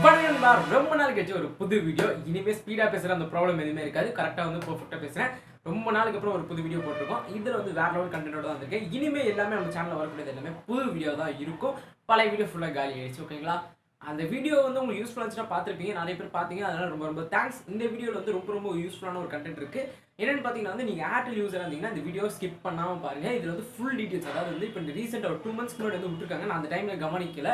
வணக்கம்டா. ரொம்ப நாள் கழிச்சு ஒரு புது வீடியோ. இனிமே ஸ்பீடா பேசுற அந்த ப்ராப்ளம் எதுவுமே இருக்காது. கரெக்டா வந்து பெர்ஃபெக்ட்டா பேசுறேன். ரொம்ப நாளுக்கு அப்புறம் ஒரு புது வீடியோ போட்டிருக்கோம். இதுல வந்து வேற லெவல் கண்டென்ட்டோட தான் வந்திருக்கேன். இனிமே எல்லாமே நம்ம சேனல்ல வரக்கூடியது எல்லாமே புது வீடியோ தான் இருக்கும். பழைய வீடியோ ஃபுல்லா காலி ஆயிடுச்சு. ஓகேங்களா? அந்த வீடியோ வந்து உங்களுக்கு யூஸ்ஃபுல்லா இருந்துச்சுன்னா பார்த்திருப்பீங்க. நிறைய பேர் பார்த்தீங்க. அதனால ரொம்ப ரொம்ப தேங்க்ஸ். இந்த வீடியோல வந்து ரொம்ப யூஸ்ஃபுல்லான ஒரு கண்டென்ட் இருக்கு. என்னன்னு பார்த்தீங்கன்னா வந்து நீங்க ஏர்டெல் யூசரா இருந்தீங்கன்னா இந்த வீடியோ ஸ்கிப் பண்ணாம பாருங்க. இதுல வந்து ஃபுல் டீடைல்ஸ், அதாவது வந்து இப்போ ரீசெண்டா ஒரு 2 மந்த்ஸ்க்கு முன்னாடி வந்து விட்டுருக்காங்க. நான் அந்த டைம்ல கவனிக்கல.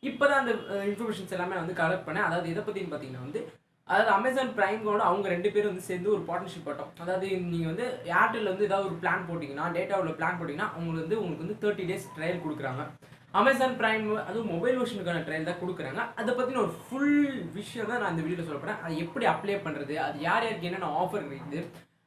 இப்பதான் அந்த இன்ஃபர்மேஷன்ஸ் எல்லாமே வந்து கலெக்ட் பண்ணேன். அதாவது எதை பத்தின்னு பார்த்தீங்கன்னா வந்து அதாவது அமேசான் பிரைமோட அவங்க 2 பேரும் வந்து சேர்ந்து ஒரு பார்ட்னர்ஷிப் போட்டோம். அதாவது நீங்க வந்து ஏர்டெல் வந்து ஏதாவது ஒரு பிளான் போட்டீங்கன்னா, டேட்டாவில் பிளான் போட்டீங்கன்னா உங்களுக்கு வந்து 30 டேஸ் ட்ரையல் கொடுக்குறாங்க. அமேசான் பிரைம் அதுவும் மொபைல் வெர்ஷனுக்கான ட்ரையல் தான் கொடுக்குறாங்க. அதை பற்றின ஒரு ஃபுல் விஷயம் தான் நான் இந்த வீடியோவில் சொல்ல போகிறேன். அது எப்படி அப்ளை பண்ணுறது, அது யார் யாருக்கு என்னென்ன ஆஃபர் இருக்குது,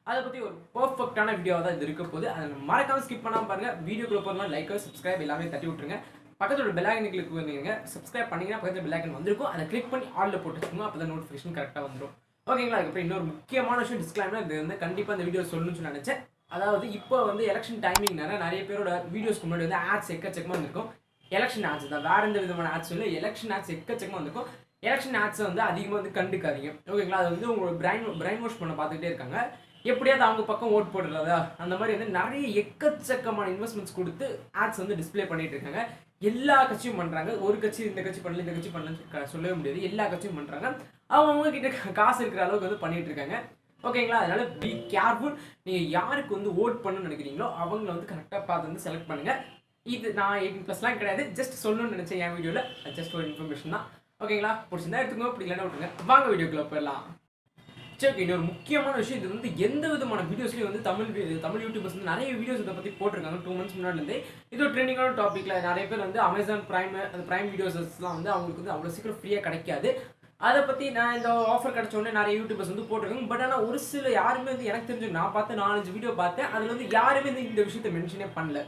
அதை பற்றி ஒரு பர்ஃபெக்டான வீடியோவாக தான் இது இருக்க போது. அதை மறக்காம ஸ்கிப் பண்ணாமல் பாருங்கள். வீடியோக்குள்ள போகிறதுனா லைக், சப்ஸ்கிரைப் எல்லாமே தட்டி விட்டுருங்க. பக்கத்தோட பெல் ஐக்கனை கிளிக் பண்ணுங்க. சப்ஸ்கிரைப் பண்ணீங்கன்னா பக்கத்துல பெல் ஐக்கன் வந்திருக்கும். அதை கிளிக் பண்ணி ஆல்ல போட்டு வச்சுக்கோங்க. அப்பதான் நோட்டிஃபிகேஷன் கரெக்டாக வந்துடும். ஓகேங்களா? அதுக்கப்புறம் இன்னொரு முக்கியமான விஷயம் டிஸ்க்ளைமர், இது வந்து கண்டிப்பாக இந்த வீடியோ சொல்லணும்னு நினைச்சேன். அதாவது இப்போ வந்து எலெக்ஷன் டைமிங் நிறைய பேரோட வீடியோஸ்க்கு முன்னாடி வந்து ஆட்ஸ் எக்கச்சக்கமாக வந்திருக்கும். எலெக்ஷன் ஆட்ஸ் தான், வேற எந்த விதமான ஆட்ஸ் இல்லை. எலெக்ஷன் ஆட்ஸ் எக்கச்சக்கமாக வந்திருக்கும். எலெக்ஷன் ஆட்ஸை வந்து அதிகமாக வந்து கண்டுக்காதீங்க. ஓகேங்களா? அது வந்து உங்களோட பிரைன் வாஷ் பண்ண பார்த்துக்கிட்டே இருக்காங்க. எப்படியாவது அவங்க பக்கம் ஓட் போடுறதா அந்த மாதிரி வந்து நிறைய எக்கச்சக்கமான இன்வெஸ்ட்மெண்ட்ஸ் கொடுத்து ஆட்ஸ் வந்து டிஸ்பிளே பண்ணிட்டு இருக்காங்க. எல்லா கட்சியும் பண்றாங்க. ஒரு கட்சி இந்த கட்சி பண்ணல, இந்த கட்சி பண்ணலன்னு சொல்லவே முடியாது. எல்லா கட்சியும் பண்றாங்க. அவங்க கிட்ட காசு இருக்கிற அளவுக்கு வந்து பண்ணிட்டு இருக்காங்க. ஓகேங்களா? அதனால பி கேர்ஃபுல். நீங்க யாருக்கு வந்து ஓட் பண்ணணும்னு நினைக்கிறீங்களோ அவங்கள வந்து கரெக்டாக பார்த்து வந்து செலக்ட் பண்ணுங்க. இது நான் 18+ கிடையாது, ஜஸ்ட் சொல்லணும்னு நினைச்சேன் என் வீடியோல. ஜஸ்ட் ஒரு இன்ஃபர்மேஷன் தான். ஓகேங்களா? பிடிச்சிருந்தா எடுத்துக்கோங்க, பிடிக்கலன்னா விட்டுருங்க. வாங்க வீடியோக்குள்ள போயிடலாம். சரி, இன்னொரு முக்கியமான விஷயம், இது வந்து எந்த விதமான வீடியோஸ்லையும் வந்து தமிழ் யூடியூபர்ஸ் வந்து நிறைய வீடியோஸ் இதை பற்றி போட்டிருக்காங்க 2 மந்த்ஸ் முன்னாடிலேருந்து. இது ஒரு ட்ரெண்டிங்கான டாப்பிக்ல நிறைய பேர் வந்து அமேசான் பிரைம் வீடியோஸ்லாம் வந்து அவங்களுக்கு வந்து அவ்வளோ சீக்கிரம் ஃப்ரீயாக கிடைக்காது. அதை பற்றி நான் இந்த ஆஃபர் கிடைச்சோடனே நிறைய யூடியூபர்ஸ் வந்து போட்டிருக்காங்க. பட் ஆனால் ஒரு சில யாருமே வந்து எனக்கு தெரிஞ்சு நான் பார்த்து 4-5 வீடியோ பார்த்தேன். அதில் வந்து யாருமே வந்து இந்த விஷயத்தை மென்ஷனே பண்ணல.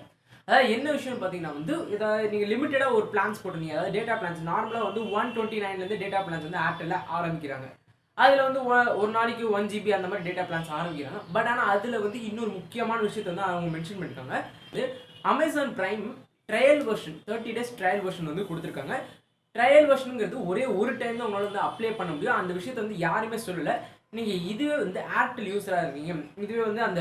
அதாவது என்ன விஷயம்னு பார்த்தீங்கன்னா வந்து இதை நீங்கள் லிமிட்டடாக ஒரு பிளான்ஸ் போட்டுருந்தீங்க. அதாவது டேட்டா பிளான்ஸ் நார்மலாக வந்து 129 டேட்டா பிளான்ஸ் வந்து ஏர்டெல்ல ஆரம்பிக்கிறாங்க. அதில் வந்து ஒரு நாளைக்கு 1 GB அந்த மாதிரி டேட்டா பிளான்ஸ் ஆரம்பிக்கிறாங்க. பட் ஆனால் அதில் வந்து இன்னொரு முக்கியமான விஷயத்தை வந்து அவங்க மென்ஷன் பண்ணியிருக்காங்க. Amazon Prime trial version 30 days trial version வந்து கொடுத்துருக்காங்க. ட்ரையல் வெர்ஷனுங்கிறது ஒரே ஒரு டைம் தான் உங்களால் வந்து அப்ளை பண்ண முடியும். அந்த விஷயத்தை வந்து யாருமே சொல்லலை. நீங்கள் இதுவே வந்து ஏர்டெல் யூஸராக இருக்கீங்க, இதுவே வந்து அந்த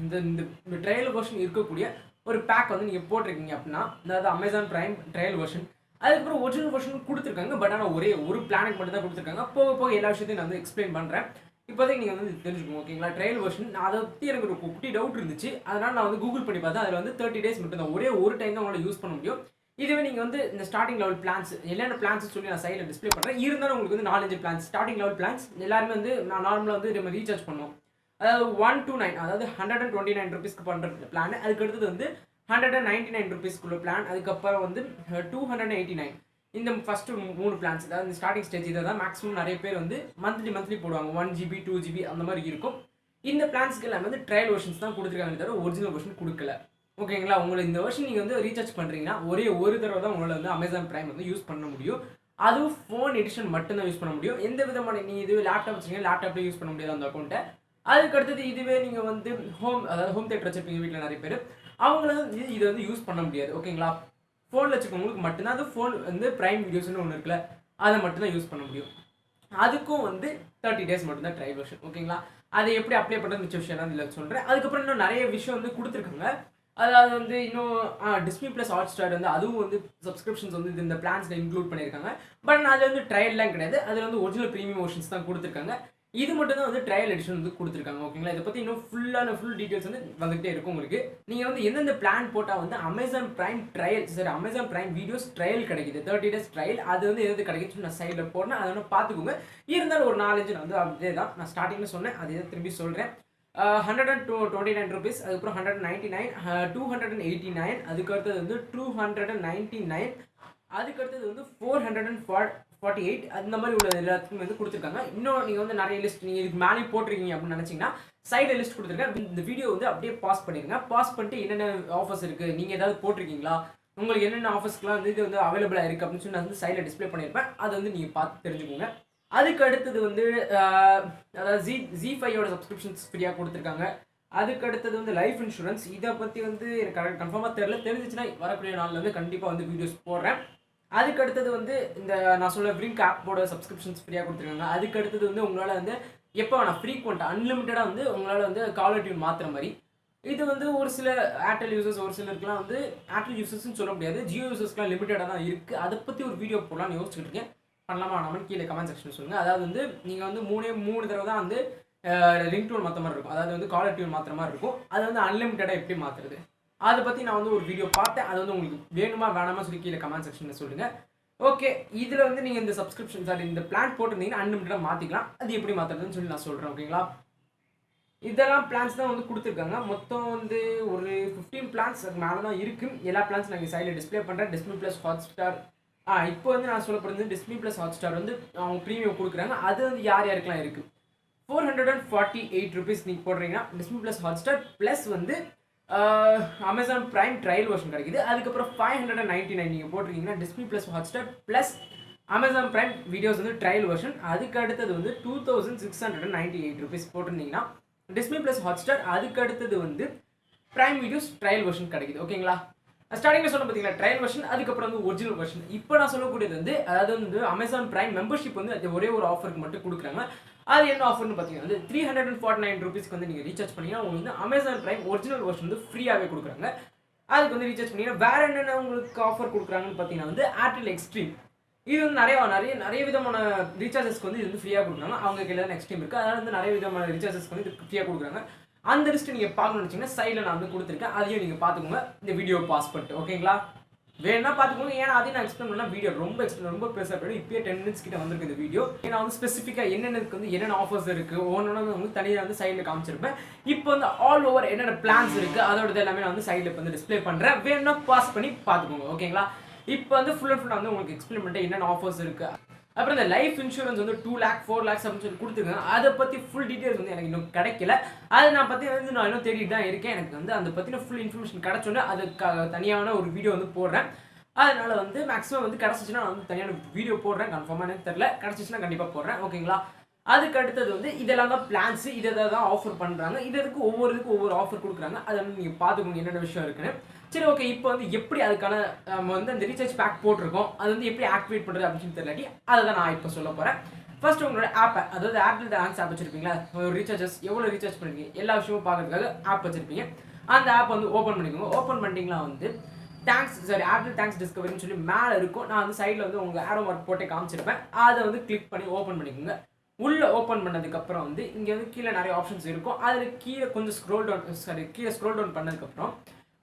இந்த ட்ரையல் வெர்ஷன் இருக்கக்கூடிய ஒரு பேக் வந்து நீங்கள் போட்டிருக்கீங்க அப்படின்னா, அதாவது அமேசான் பிரைம் ட்ரையல் வெர்ஷன், அதுக்கப்புறம் ஒரிஜினல் வெர்ஷன் கொடுத்துருக்காங்க. பட் ஆனால் ஒரே ஒரு பிளானுக்கு மட்டும் தான் கொடுத்துருக்காங்க. போக போக எல்லா விஷயத்தையும் நான் வந்து எக்ஸ்பிளைன் பண்ணுறேன். இப்போதைக்கு நீங்கள் வந்து தெரிஞ்சுக்கோங்க. ஓகேங்களா? ட்ரையல் வெர்ஷன் அதை பற்றி எனக்கு ஒரு குட்டி டவுட் இருந்துச்சு. அதனால் நான் வந்து கூகுள் பண்ணி பார்த்தேன். அதில் வந்து 30 டேஸ் மட்டும் தான், ஒரே ஒரு டைம் தான் உங்களால் யூஸ் பண்ண முடியும். இதுவே நீங்கள் வந்து இந்த ஸ்டார்டிங் லெவல் பிளான்ஸ் என்னென்ன பிளான்ஸ் சொல்லி நான் சைடில் டிஸ்பிளே பண்ணுறேன். இருந்தாலும் உங்களுக்கு வந்து 4-5 பிளான்ஸ் ஸ்டார்டிங் லெவல் பிளான்ஸ் எல்லாருமே வந்து நான் நார்மலாக வந்து நம்ம ரீசார்ஜ் பண்ணுவோம். அதாவது 129, அதாவது 129 ருபீஸ்க்கு பண்ணுற பிளான். அதுக்கு அடுத்தது வந்து 199 ருபீஸ்க்குள்ள பிளான். அதுக்கப்புறம் வந்து 289. இந்த ஃபர்ஸ்ட் 3 பிளான்ஸ், அதாவது இந்த ஸ்டார்டிங் ஸ்டேஜ் இதை தான் மேக்ஸிமம் நிறைய பேர் வந்து மந்த்லி போடுவாங்க. 1 GB 2 GB அந்த மாதிரி இருக்கும். இந்த பிளான்ஸ்க்கு எல்லாமே வந்து ட்ரையல் வெர்ஷன்ஸ் தான் கொடுத்துருக்காங்க, தவிர ஒரிஜினல் வெர்ஷன் கொடுக்கல. ஓகேங்களா? உங்களை இந்த வெர்ஷன் நீங்கள் வந்து ரீசார்ஜ் பண்ணுறீங்கன்னா ஒரே ஒரு தடவை தான் உங்களால் வந்து அமேசான் பிரைம் வந்து யூஸ் பண்ண முடியும். அதுவும் ஃபோன் எடிஷன் மட்டும்தான் யூஸ் பண்ண முடியும். எந்த விதமான நீங்கள் இதுவே லேப்டாப் வச்சுருக்கீங்க, லேப்டாப்லேயே யூஸ் பண்ண முடியாது அந்த அக்கௌண்ட்டை. அதுக்கு அடுத்தது இதுவே நீங்கள் வந்து அதாவது ஹோம் தேட்டர் வச்சுருப்பீங்க வீட்டில் நிறைய பேர், அவங்கள வந்து இதை வந்து யூஸ் பண்ண முடியாது. ஓகேங்களா? ஃபோனில் வச்சுக்கவங்களுக்கு மட்டும்தான் அது ஃபோன் வந்து ப்ரைம் வீடியோஸ்னு ஒன்று இருக்குல்ல, அதை மட்டும்தான் யூஸ் பண்ண முடியும். அதுக்கும் வந்து 30 டேஸ் மட்டும்தான் ட்ரையல் வெர்ஷன். ஓகேங்களா? அதை எப்படி அப்ளை பண்ணுறது மிச்ச விஷயம் தான் இதில் சொல்கிறேன். அதுக்கப்புறம் இன்னும் நிறைய விஷயம் வந்து கொடுத்துருக்காங்க. அதாவது வந்து இன்னும் டிஸ்னி ப்ளஸ் ஹாட்ஸ்டார் வந்து அதுவும் வந்து சப்ஸ்கிரிப்ஷன்ஸ் வந்து இந்த பிளான்ஸில் இன்க்ளூட் பண்ணியிருக்காங்க. பட் அதில் வந்து ட்ரையல்லாம் கிடையாது. அதில் வந்து ஒரிஜினல் ப்ரீமியம் வெர்ஷன்ஸ் தான் கொடுத்துருக்காங்க. இது மட்டும் தான் வந்து ட்ரையல் எடிஷன் வந்து கொடுத்துருக்காங்க. ஓகேங்களா? இதை பற்றி இன்னும் ஃபுல் டீட்டெயில்ஸ் வந்து வந்துகிட்டே இருக்கும் உங்களுக்கு. நீங்கள் வந்து எந்தெந்த பிளான் போட்டால் வந்து அமேசான் பிரைம் வீடியோஸ் ட்ரையல் கிடைக்குது, 30 டேஸ் ட்ரையல், அது வந்து எது கிடைக்குதுன்னு நான் சைடில் போடுறேன். அதை வந்து பார்த்துக்கோங்க. இருந்தாலும் ஒரு 4-5 வந்து அதே தான் நான் ஸ்டார்டிங்கில் சொன்னேன், அதே திரும்பி சொல்கிறேன். 129 ருபீஸ், அதுக்கப்புறம் 199, 289, அதுக்கு அடுத்தது வந்து 299, அதுக்கு அடுத்தது வந்து 448, அந்த மாதிரி உள்ள எல்லாத்துக்கும் வந்து கொடுத்துருக்காங்க. இன்னும் நீங்கள் வந்து நிறைய லிஸ்ட் நீங்கள் இதுக்கு மேலே போட்டிருக்கீங்க அப்படின்னு நினச்சிங்கன்னா சைடில் லிஸ்ட் கொடுத்துருக்கேன். இந்த வீடியோ வந்து அப்படியே பாஸ் பண்ணிடுங்க. பாஸ் பண்ணிட்டு என்னென்ன ஆஃபர்ஸ் இருக்குது, நீங்கள் ஏதாவது போட்டிருக்கீங்களா, உங்களுக்கு என்னென்ன ஆஃபர்ஸ்க்குலாம் வந்து இது வந்து அவைலபிளாக இருக்குது அப்படின்னு சொல்லி நான் வந்து சைடில் டிஸ்பிளே பண்ணியிருப்பேன். அதை வந்து நீங்கள் பார்த்து தெரிஞ்சுக்கோங்க. அதுக்கு அடுத்தது வந்து அதாவது Z5யோட சப்ஸ்கிரிப்ஷன்ஸ் ஃப்ரீயாக கொடுத்துருக்காங்க. அதுக்கு அடுத்தது வந்து லைஃப் இன்சூரன்ஸ். இதை பற்றி வந்து எனக்கு கன்ஃபார்மாக தெரிஞ்சிச்சுன்னா வரக்கூடிய நாளில் வந்து கண்டிப்பாக வந்து வீடியோஸ் போடுறேன். அதுக்கு அடுத்தது வந்து இந்த நான் சொல்ல விரிங்க் ஆப்போட சப்ஸ்கிரிப்ஷன்ஸ் ஃப்ரீயாக கொடுத்துருக்காங்க. அதுக்கு அடுத்தது வந்து உங்களால் வந்து எப்போ வேணால் ஃப்ரீக்வெண்ட்டாக அன்லிமிட்டடாக வந்து உங்களால் வந்து காலர் டியூன் மாற்றுற மாதிரி. இது வந்து ஒரு சில ஏர்டெல் யூசர்ஸ் ஒரு சிலருக்குலாம் வந்து ஏர்டெல் யூசர்ஸ்னு சொல்ல முடியாது, ஜியோ யூசர்ஸ்க்குலாம் லிமிட்டடாக தான் இருக்குது. அதை பற்றி ஒரு வீடியோ போடலாம்னு யோசிச்சுட்டு இருக்கேன். பண்ணலாமா வேணாமான்னு கீழே கமெண்ட் செக்ஷன் சொல்லுங்கள். அதாவது வந்து நீங்கள் வந்து மூணு தடவை தான் வந்து ரிங் டோன் மாற்ற மாதிரி இருக்கும். அதாவது வந்து காலர் டியூன் மாற்றுற மாதிரி இருக்கும். அது வந்து அன்லிமிட்டடாக எப்படி மாற்றுறது அதை பற்றி நான் வந்து ஒரு வீடியோ பார்த்தேன். அது வந்து உங்களுக்கு வேணுமா வேணாமா சொல்லி கீழே கமெண்ட் செக்ஷனில் சொல்லுங்கள். ஓகே, இதில் வந்து நீங்கள் இந்த சப்ஸ்கிரிப்ஷன் சாரி இந்த பிளான் போட்டிருந்தீங்கன்னா அன்லிமிட்டடாக மாற்றிக்கலாம். அது எப்படி மாற்றுறதுன்னு சொல்லி நான் சொல்கிறேன். ஓகேங்களா, இதெல்லாம் பிளான்ஸ் தான் வந்து கொடுத்துருக்காங்க. மொத்தம் வந்து ஒரு 15 பிளான்ஸ் மேலே தான் இருக்குது. எல்லா பிளான்ஸ் நான் சைடில் டிஸ்பிளே பண்ணுறேன். டிஸ்பிளே ப்ளஸ் ஹாட்ஸ்டார் இப்போ வந்து நான் சொல்ல போகிறது டிஸ்பிளே ப்ளஸ் ஹாட்ஸ்டார் வந்து அவங்க ப்ரீமியம் கொடுக்குறாங்க. அது வந்து யார் யாருக்கெல்லாம் இருக்குது 448 ருபீஸ் நீங்கள் போடுறீங்கன்னா டிஸ்பிளே ப்ளஸ் ஹாட்ஸ்டார் ப்ளஸ் வந்து அமேசான் பிரைம் ட்ரையல் வெர்ஷன் கிடைக்குது. அதுக்கப்புறம் 599 நீங்கள் போட்டிருக்கீங்கன்னா Disney plus Hotstar plus Amazon Prime videos வந்து ட்ரையல் வெர்ஷன். அதுக்கு அடுத்தது வந்து 2698 ருபீஸ் போட்டிருந்தீங்கன்னா டிஸ்பிளே ப்ளஸ் ஹாட்ஸ்டார். அதுக்கு அடுத்தது வந்து பிரைம் வீடியோஸ் ட்ரையல் வெர்ஷன் கிடைக்குது. ஓகேங்களா, ஸ்டார்டிங்கில் சொல்ல பார்த்தீங்களா ட்ரையல் வெர்ஷன், அதுக்கப்புறம் வந்து ஒரிஜினல் வெர்ஷன். இப்போ நான் சொல்லக்கூடியது வந்து அதாவது வந்து அமேசான் பிரைம் மெம்பர்ஷிப் வந்து அது ஒரே ஒரு ஆஃபருக்கு மட்டும் கொடுக்குறாங்க. அது என்ன ஆஃபர்னு பார்த்தீங்கன்னா வந்து 349 ருபீஸ்க்கு வந்து நீங்கள் ரீசார்ஜ் பண்ணிங்கன்னா உங்களுக்கு வந்து அமேசான் பிரைம் ஒரிஜினல் வெர்ஷன் வந்து ஃப்ரீயாகவே கொடுக்குறாங்க. அதுக்கு வந்து ரீசார்ஜ் பண்ணிங்கன்னா வேறு என்னென்ன உங்களுக்கு ஆஃபர் கொடுக்குறாங்கன்னு பார்த்தீங்கன்னா வந்து ஏர்டெல் எக்ஸ்ட்ரீம். இது வந்து நிறைய விதமான ரீசார்ஜஸ்க்கு வந்து இது வந்து ஃப்ரீயாக கொடுக்குறாங்க. அவங்க கையில் தான் எக்ஸ்ட்ரீம் இருக்குது. அதனால் வந்து நிறைய விதமான ரீசார்ஜஸ்க்கு வந்து இது ஃப்ரீயாக கொடுக்குறாங்க. அந்த லிஸ்ட்டு நீங்கள் பார்க்கணும்னு வச்சிங்கன்னா சைடில் நான் வந்து கொடுத்துருக்கேன். அதையும் நீங்கள் பார்த்துக்கோங்க இந்த வீடியோ பாஸ் பண்ணிட்டு. ஓகேங்களா, வேணா பார்த்துக்கோங்க. ஏன்னா அதையும் நான் எக்ஸ்பிளைன் பண்ணால் வீடியோ ரொம்ப பெருசாக போய்டும். இப்போயே 10 மினிட்ஸ் கிட்ட வந்திருக்கு இந்த வீடியோ. ஏன்னா வந்து ஸ்பெசிஃபிக்காக என்னென்னக்கு வந்து என்னென்ன ஆஃபர்ஸ் இருக்குது ஒன்று வந்து தனியாக வந்து சைடில் காமிச்சிருப்பேன். இப்போ வந்து ஆல் ஓவர் என்னென்ன பிளான்ஸ் இருக்குது அதோட எல்லாமே நான் வந்து சைடில் வந்து டிஸ்பிளே பண்ணுறேன். வேணும்னா பாஸ் பண்ணி பார்த்துக்கோங்க. ஓகேங்களா, இப்போ வந்து ஃபுல் அண்ட் ஃபுல்லாக வந்து உங்களுக்கு எக்ஸ்பிளைன் பண்ணிட்டு என்னென்ன ஆஃபர்ஸ் இருக்குது. அப்புறம் இந்த லைஃப் இன்சூரன்ஸ் வந்து 2 lakh 4 lakhs அப்படின்னு சொல்லி கொடுத்துருக்காங்க. அதை பற்றி ஃபுல் டீட்டெயில்ஸ் வந்து எனக்கு இன்னும் கிடைக்கல. அதை நான் பற்றி வந்து நான் இன்னும் தேடிட்டு தான் இருக்கேன். எனக்கு வந்து அதை பற்றின ஃபுல் இன்ஃபர்மேஷன் கிடச்சோன்னே அதுக்காக தனியான ஒரு வீடியோ வந்து போடுறேன். அதனால் வந்து மேக்ஸிமம் வந்து கிடச்சிச்சின்னா நான் வந்து தனியான வீடியோ போடுறேன். கன்ஃபார்மாக எனக்கு தெரியல, கிடச்சிச்சின்னா கண்டிப்பாக போடுறேன். ஓகேங்களா, அதுக்கு அடுத்தது வந்து இதெல்லாம் தான் பிளான்ஸு. இதை தான் ஆஃபர் பண்ணுறாங்க. இதுக்கு ஒவ்வொரு ஆஃபர் கொடுக்குறாங்க. அதை வந்து நீங்கள் பார்த்துக்கோங்க என்னென்ன விஷயம் இருக்குன்னு. சரி, ஓகே, இப்போ வந்து எப்படி அதுக்கான வந்து அந்த ரீசார்ஜ் பேக் போட்டிருக்கோம் அது வந்து எப்படி ஆக்டிவேட் பண்ணுறது அப்படின்னு தெரியலாட்டி அதை தான் நான் இப்போ சொல்ல போகிறேன். ஃபர்ஸ்ட் உங்களோட ஆப்பை அதாவது ஏர்டெல் தேங்க்ஸ் ஆப் வச்சிருப்பீங்களா, ரீசார்ஜஸ் எவ்வளோ ரீசார்ஜ் பண்ணிருக்கீங்க எல்லா விஷயமும் பார்க்கறதுக்காக ஆப் வச்சிருப்பீங்க. அந்த ஆப் வந்து ஓப்பன் பண்ணிக்கோங்க. ஓப்பன் பண்ணிட்டீங்களா வந்து ஏர்டெல் தேங்க்ஸ் டிஸ்கவரின்னு சொல்லி மேலே இருக்கும். நான் வந்து சைடில் வந்து உங்கள் ஆரோ மார்க் போட்டே காமிச்சிருப்பேன். அதை வந்து கிளிக் பண்ணி ஓப்பன் பண்ணிக்கோங்க. உள்ளே ஓப்பன் பண்ணதுக்கப்புறம் வந்து இங்கே வந்து கீழே நிறைய ஆப்ஷன்ஸ் இருக்கும். அதில் கீழே கொஞ்சம் ஸ்க்ரோல் டவுன் பண்ணதுக்கப்புறம்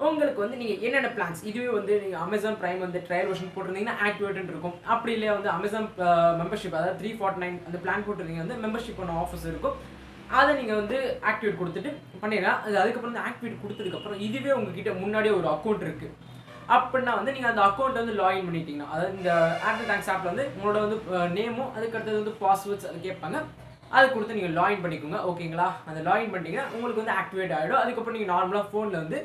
உங்களுக்கு வந்து நீங்கள் என்னென்ன பிளான்ஸ் இதுவே வந்து நீங்கள் அமேசான் பிரைம் வந்து ட்ரையல் வெர்ஷன் போட்டிருந்தீங்கன்னா ஆக்டிவேட் இருக்கும். அப்படி இல்லையா வந்து அமேசான் மெம்பர்ஷிப் அதாவது 349 அந்த பிளான் போட்டிருந்தீங்க வந்து மெம்பர்ஷிப் பண்ண ஆஃபர்ஸ் இருக்கும். அதை நீங்கள் வந்து ஆக்டிவேட் கொடுத்துட்டு பண்ணிடலாம். அதுக்கப்புறம் வந்து ஆக்டிவேட் கொடுத்ததுக்கப்புறம் இதுவே உங்ககிட்ட முன்னாடியே ஒரு அக்கௌண்ட் இருக்குது அப்படின்னா வந்து நீங்கள் அந்த அக்கௌண்ட்டை வந்து லாகின் பண்ணிட்டீங்கன்னா அதாவது இந்த ஏர்டெல் தேங்க்ஸ் ஆப்பில் வந்து உங்களோட வந்து நேமும் அதுக்கடுத்தது வந்து பாஸ்வேர்ட்ஸ் அதை கேட்பாங்க. அது கொடுத்து நீங்கள் லாகின் பண்ணிக்கோங்க. ஓகேங்களா, அந்த லாகின் பண்ணிட்டீங்கன்னா உங்களுக்கு வந்து ஆக்டிவேட் ஆகிடும். அதுக்கப்புறம் நீங்கள் நார்மலாக ஃபோனில் வந்து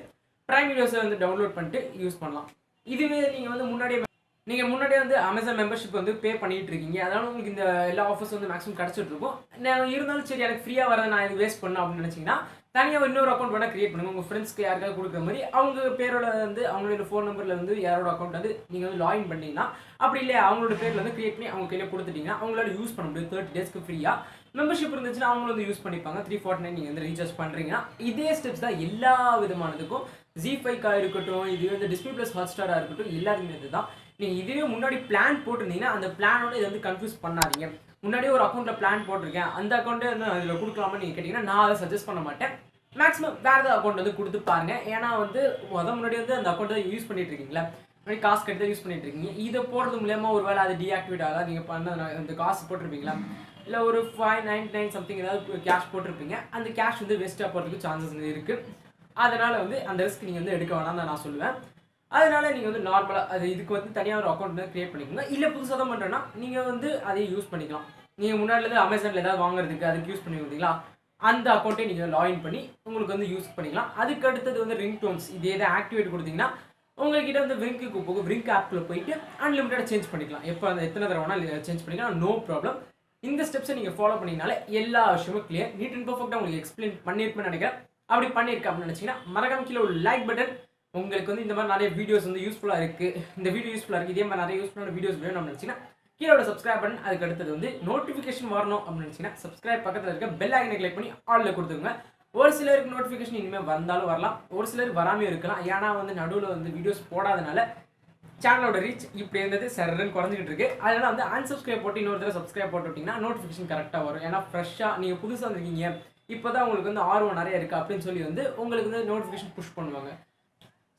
பிரைம் வீடியோஸை வந்து டவுன்லோட் பண்ணிட்டு யூஸ் பண்ணலாம். இதுவே நீங்கள் வந்து முன்னாடியே வந்து அமேசான் மெம்பர்ஷிப் வந்து பே பண்ணிட்டு இருக்கீங்க. அதனால உங்களுக்கு இந்த எல்லா ஆஃபர்ஸ் வந்து மேக்ஸிமம் கிடச்சிட்டு இருக்கும். நான் இருந்தாலும் சரி எனக்கு ஃப்ரீயாக வரதை நான் இது வேஸ்ட் பண்ணேன் அப்படின்னு நினச்சிங்கன்னா தனியாக இன்னொரு அக்கௌண்ட் வேணால் கிரியேட் பண்ணுங்கள். உங்கள் ஃப்ரெண்ட்ஸ்க்கு யாருக்காவது கொடுக்குற மாதிரி அவங்க பேரோட வந்து அவங்களோட ஃபோன் நம்பரில் வந்து யாரோட அக்கௌண்ட் வந்து நீங்கள் வந்து லாகின் பண்ணிங்கன்னா அப்படி இல்லையா அவங்களோட பேரில் வந்து கிரியேட் பண்ணி அவங்க கையில் கொடுத்துட்டீங்கன்னா அவங்களால யூஸ் பண்ண முடியும் 30 டேஸ்க்கு ஃப்ரீயாக. மெம்பர்ஷிப் இருந்துச்சுன்னா அவங்களும் வந்து யூஸ் பண்ணிப்பாங்க. 349 நீங்கள் வந்து ரீசார்ஜ் பண்ணுறீங்கன்னா இதே ஸ்டெப்ஸ் தான் எல்லா விதமானதுக்கும். Z5 இருக்கட்டும், இது வந்து டிஸ்பிளே ப்ளஸ் ஹாட்ஸ்டாராக இருக்கட்டும், எல்லாருமே இதுதான். நீங்கள் இதுவே முன்னாடி பிளான் போட்டிருந்தீங்கன்னா அந்த பிளானோட இதை வந்து கன்ஃபியூஸ் பண்ணாதீங்க. முன்னாடியே ஒரு அக்கௌண்ட்டில் பிளான் போட்டிருக்கேன் அந்த அக்கௌண்ட்டை வந்து அதில் கொடுக்கலாமா நீங்கள் கேட்டிங்கன்னா நான் அதை சஜஸ்ட் பண்ண மாட்டேன். மேக்ஸிமம் வேறு ஏதாவது அக்கௌண்ட் வந்து கொடுத்து பாருங்க. ஏன்னா வந்து முன்னாடி வந்து அந்த அக்கௌண்ட்டை யூஸ் பண்ணிட்டு இருக்கீங்களா முன்னாடி காசு கட்டி யூஸ் பண்ணிட்டு இருக்கீங்க. இதை போடுறது மூலியமாக ஒரு வேளை அது டீஆக்டிவேட் ஆகாது. நீங்கள் பண்ண அந்த காசு போட்டிருப்பீங்களா இல்லை ஒரு 599 சம்திங் ஏதாவது கேஷ் போட்டிருப்பீங்க. அந்த கேஷ் வந்து வேஸ்ட்டாக போகிறதுக்கு சான்சஸ் இருக்குது. அதனால் வந்து அந்த ரிஸ்க் நீங்கள் வந்து எடுக்க வேணாம் தான் நான் சொல்லுவேன். அதனால் நீங்கள் வந்து நார்மலாக அது இதுக்கு வந்து தனியாக ஒரு அக்கௌண்ட் வந்து க்ரியேட் பண்ணிக்கோங்க. இல்லை புதுசாக தான் பண்ணுறேன்னா நீங்கள் வந்து அதை யூஸ் பண்ணிக்கலாம். நீங்கள் முன்னாடிலேருந்து அமேசானில் ஏதாவது வாங்குறதுக்கு அதுக்கு யூஸ் பண்ணி வந்தீங்களா அந்த அக்கௌண்ட்டை நீங்கள் லாகின் பண்ணி உங்களுக்கு வந்து யூஸ் பண்ணிக்கலாம். அதுக்கு அடுத்தது வந்து ரிங் டோன்ஸ் இதே தான் ஆக்டிவேட் கொடுத்தீங்கன்னா உங்கள்கிட்ட வந்து விரிங்க்கு போகும். விரிங்க் ஆப்பில் போயிட்டு அன்லிமிட்டடாக சேஞ்ச் பண்ணிக்கலாம். எப்போ அந்த எத்தனை தடவை வேணால் சேஞ்ச் பண்ணிக்கலாம், நோ ப்ராப்ளம். இந்த ஸ்டெப்ஸை நீங்கள் ஃபாலோ பண்ணிங்கனாலே எல்லா விஷயமும் கிளியர் நீட் அண்ட் பர்ஃபெக்டாக உங்களுக்கு எக்ஸ்பிளைன் பண்ணியிருப்பேன்னு நினைக்கிறேன். அப்படி பண்ணியிருக்கேன் அப்படின்னு நினச்சிங்கன்னா மறக்காம கீழே ஒரு லைக் பட்டன் உங்களுக்கு வந்து இந்த மாதிரி நிறைய வீடியோஸ் வந்து யூஸ்ஃபுல்லாக இருக்குது, இந்த வீடியோ யூஸ்ஃபுல்லாக இருக்குது, இதே மாதிரி நிறைய யூஸ்ஃபுல்லான வீடியோஸ் வேணும் அப்படின்னு நினச்சிங்கன்னா கீழே சப்ஸ்கிரைப் பண்ணி அதுக்கு அடுத்தது வந்து நோட்டிஃபிகேஷன் வரணும் அப்படின்னு நினச்சிங்கன்னா சப்ஸ்கிரைப் பக்கத்தில் இருக்க பெல் ஐக்கனை கிளிக் பண்ணி ஆலில் கொடுத்துருங்க. ஒரு சிலருக்கு நோட்டிஃபிகேஷன் இனிமேல் வந்தாலும் வரலாம், ஒரு சிலருக்கு வராமல் இருக்கலாம். ஏன்னா வந்து நடுவில் வந்து வீடியோஸ் போடாதனால சேனலோட ரீச் இப்படி இருந்தது சர்ன்னு குறைஞ்சிட்டு இருக்கு. அதனால வந்து அன்சப்ஸ்கிரைப் போட்டு இன்னொரு தடவை சப்ஸ்கிரைப் போட்டு விட்டிங்கன்னா நோட்டிஃபிகேஷன் கரெக்டாக வரும். ஏன்னா ஃப்ரெஷ்ஷாக நீங்கள் புதுசாக வந்துருக்கீங்க, இப்போ தான் உங்களுக்கு வந்து ஆர்வம் நிறைய இருக்குது அப்படின்னு சொல்லி வந்து உங்களுக்கு வந்து நோட்டிஃபிகேஷன் புஷ் பண்ணுவாங்க.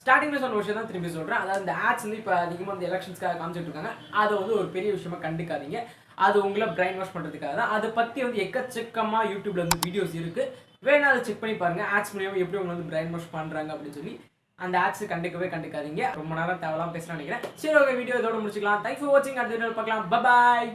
ஸ்டார்டிங்கில் சொன்ன விஷயம் தான் திரும்பி சொல்கிறேன். அதாவது இந்த ஆட்ஸ் வந்து இப்போ அதிகமாக வந்து எலெக்ஷன்ஸ்க்காக காமிச்சிட்டு இருக்காங்க. அதை வந்து ஒரு பெரிய விஷயமா கண்டுக்காதீங்க. அது உங்களை பிரைன் வாஷ் பண்ணுறதுக்காக தான். அதை பற்றி வந்து எக்கச்சக்கமாக யூடியூப்ல வந்து வீடியோஸ் இருக்குது, வேணா அதை செக் பண்ணி பாருங்கள். ஆட்ஸ் மூலியமாக எப்படி உங்களை வந்து பிரைன் வாஷ் பண்ணுறாங்க அப்படின்னு சொல்லி. அந்த ஆட்ஸ் கண்டுக்காதீங்க. ரொம்ப நேரம் தேவையில்லாம பேசுகிறேன்னு நினைக்கிறேன். சரி, ஓகே, வீடியோ இதோட முடிச்சுக்கலாம். தேங்க்ஸ் ஃபார் வாட்சிங். அடுத்த வீடியோ பார்க்கலாம். பாய்.